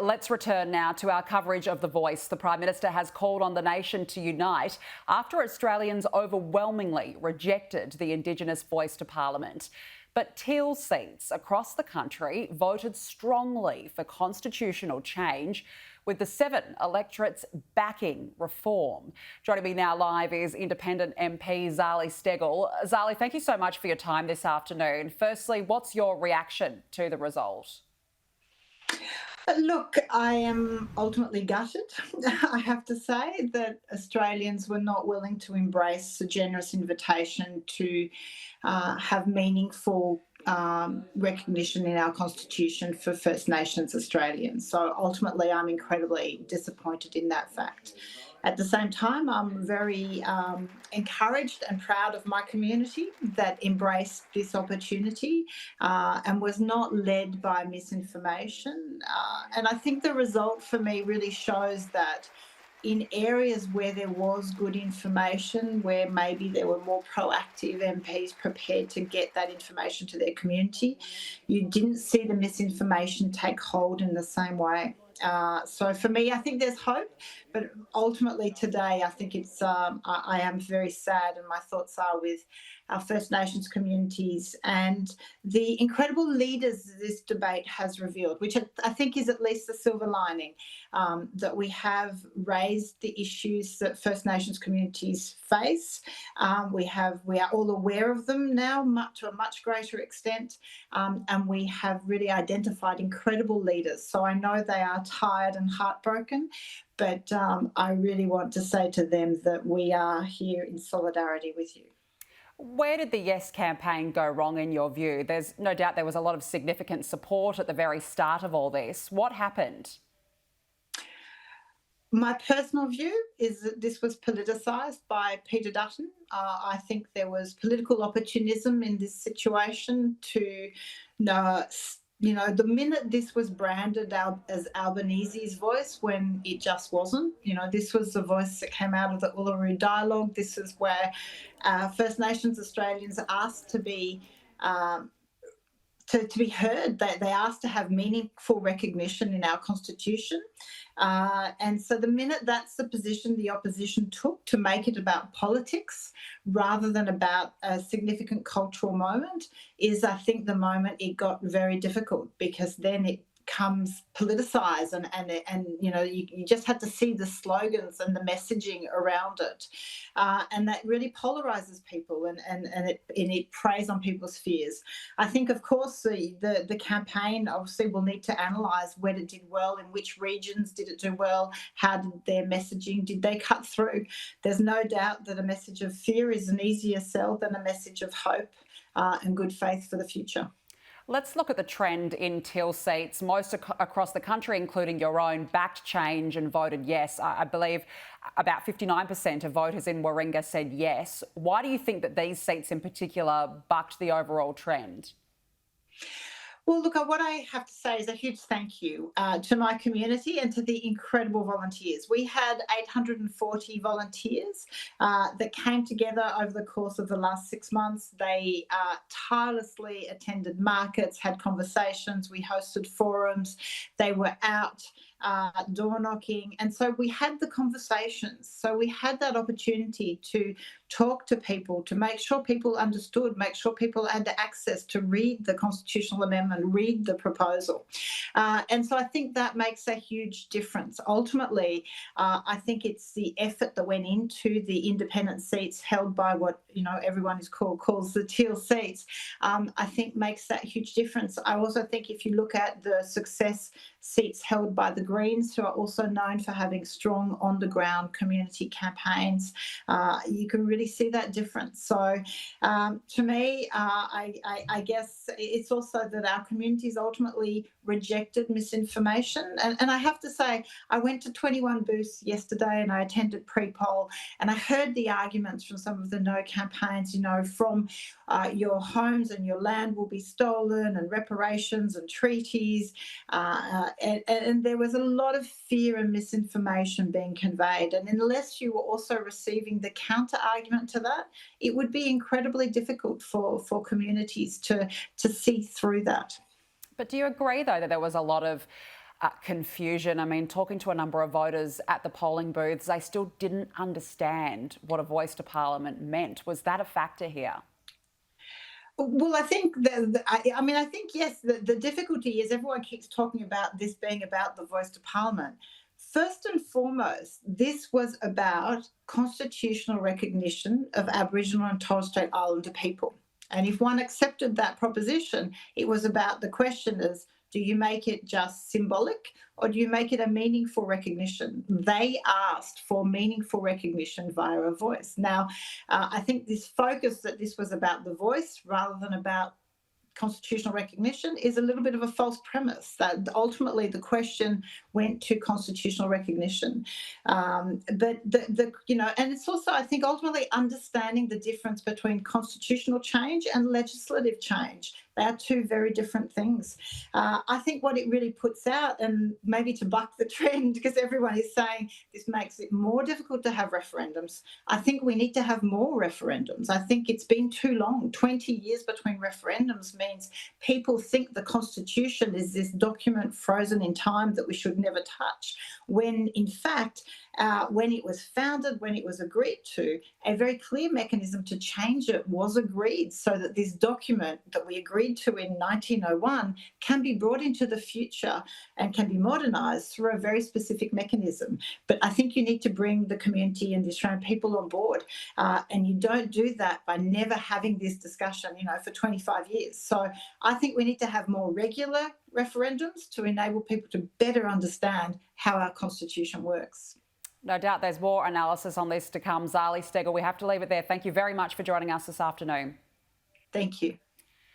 Let's return now to our coverage of The Voice. The Prime Minister has called on the nation to unite after Australians overwhelmingly rejected the Indigenous voice to Parliament. But Teal seats across the country voted strongly for constitutional change, with the 7 electorates backing reform. Joining me now live is Independent MP Zali Steggall. Zali, thank you so much for your time this afternoon. Firstly, what's your reaction to the result? Look, I am ultimately gutted. I have to say that Australians were not willing to embrace a generous invitation to have meaningful recognition in our Constitution for First Nations Australians. So ultimately, I'm incredibly disappointed in that fact. At the same time, I'm very encouraged and proud of my community that embraced this opportunity and was not led by misinformation. And I think the result for me really shows that in areas where there was good information, where maybe there were more proactive MPs prepared to get that information to their community, you didn't see the misinformation take hold in the same way. So for me, I think there's hope, but ultimately today, I think I am very sad, and my thoughts are with our First Nations communities and the incredible leaders this debate has revealed, which I think is at least the silver lining, that we have raised the issues that First Nations communities face. We are all aware of them now, to a much greater extent, and we have really identified incredible leaders. So I know they are tired and heartbroken, but I really want to say to them that we are here in solidarity with you. Where did the Yes campaign go wrong in your view? There's no doubt there was a lot of significant support at the very start of all this. What happened? My personal view is that this was politicised by Peter Dutton. I think there was political opportunism in this situation to the minute this was branded as Albanese's voice when it just wasn't. This was the voice that came out of the Uluru Dialogue. This is where First Nations Australians asked to be heard. They asked to have meaningful recognition in our Constitution. And so the minute that's the position the opposition took, to make it about politics rather than about a significant cultural moment, is, I think, the moment it got very difficult, because then it comes politicised and you just had to see the slogans and the messaging around it, and that really polarises people and it preys on people's fears. I think, of course, the campaign obviously will need to analyse where it did well, in which regions did it do well, how did their messaging, did they cut through? There's no doubt that a message of fear is an easier sell than a message of hope and good faith for the future. Let's look at the trend in Teal seats. Most across the country, including your own, backed change and voted yes. I believe about 59% of voters in Warringah said yes. Why do you think that these seats in particular bucked the overall trend? Well, look, what I have to say is a huge thank you to my community and to the incredible volunteers. We had 840 volunteers that came together over the course of the last 6 months. They tirelessly attended markets, had conversations, we hosted forums, they were out door knocking. And so we had the conversations. So we had that opportunity to talk to people, to make sure people understood, make sure people had the access to read the constitutional amendment, read the proposal. And so I think that makes a huge difference. Ultimately, I think it's the effort that went into the independent seats held by what everyone calls the Teal seats, I think makes that huge difference. I also think if you look at the success seats held by the Greens, who are also known for having strong on-the-ground community campaigns, you can really see that difference. So to me, I guess it's also that our communities ultimately rejected misinformation. And I have to say, I went to 21 booths yesterday and I attended pre-poll, and I heard the arguments from some of the no campaigns, from your homes and your land will be stolen, and reparations and treaties. And there was a lot of fear and misinformation being conveyed. And unless you were also receiving the counter argument to that, it would be incredibly difficult for communities to see through that. But do you agree, though, that there was a lot of confusion. I mean, talking to a number of voters at the polling booths, they still didn't understand what a voice to Parliament meant. Was that a factor here? Well, I think I think yes. The difficulty is everyone keeps talking about this being about the voice to Parliament. First and foremost, this was about constitutional recognition of Aboriginal and Torres Strait Islander people. And if one accepted that proposition, it was about the question is, do you make it just symbolic or do you make it a meaningful recognition? They asked for meaningful recognition via a voice. Now, I think this focus that this was about the voice rather than about constitutional recognition is a little bit of a false premise that ultimately the question went to constitutional recognition. But and it's also, I think, ultimately understanding the difference between constitutional change and legislative change. They are two very different things. I think what it really puts out, and maybe to buck the trend, because everyone is saying this makes it more difficult to have referendums, I think we need to have more referendums. I think it's been too long. 20 years between referendums means people think the Constitution is this document frozen in time that we should never touch, when in fact, when it was founded, when it was agreed to, a very clear mechanism to change it was agreed so that this document that we agreed to in 1901 can be brought into the future and can be modernised through a very specific mechanism. But I think you need to bring the community and the Australian people on board, and you don't do that by never having this discussion, for 25 years. So I think we need to have more regular referendums to enable people to better understand how our Constitution works. No doubt there's more analysis on this to come. Zali Steggall, we have to leave it there. Thank you very much for joining us this afternoon. Thank you.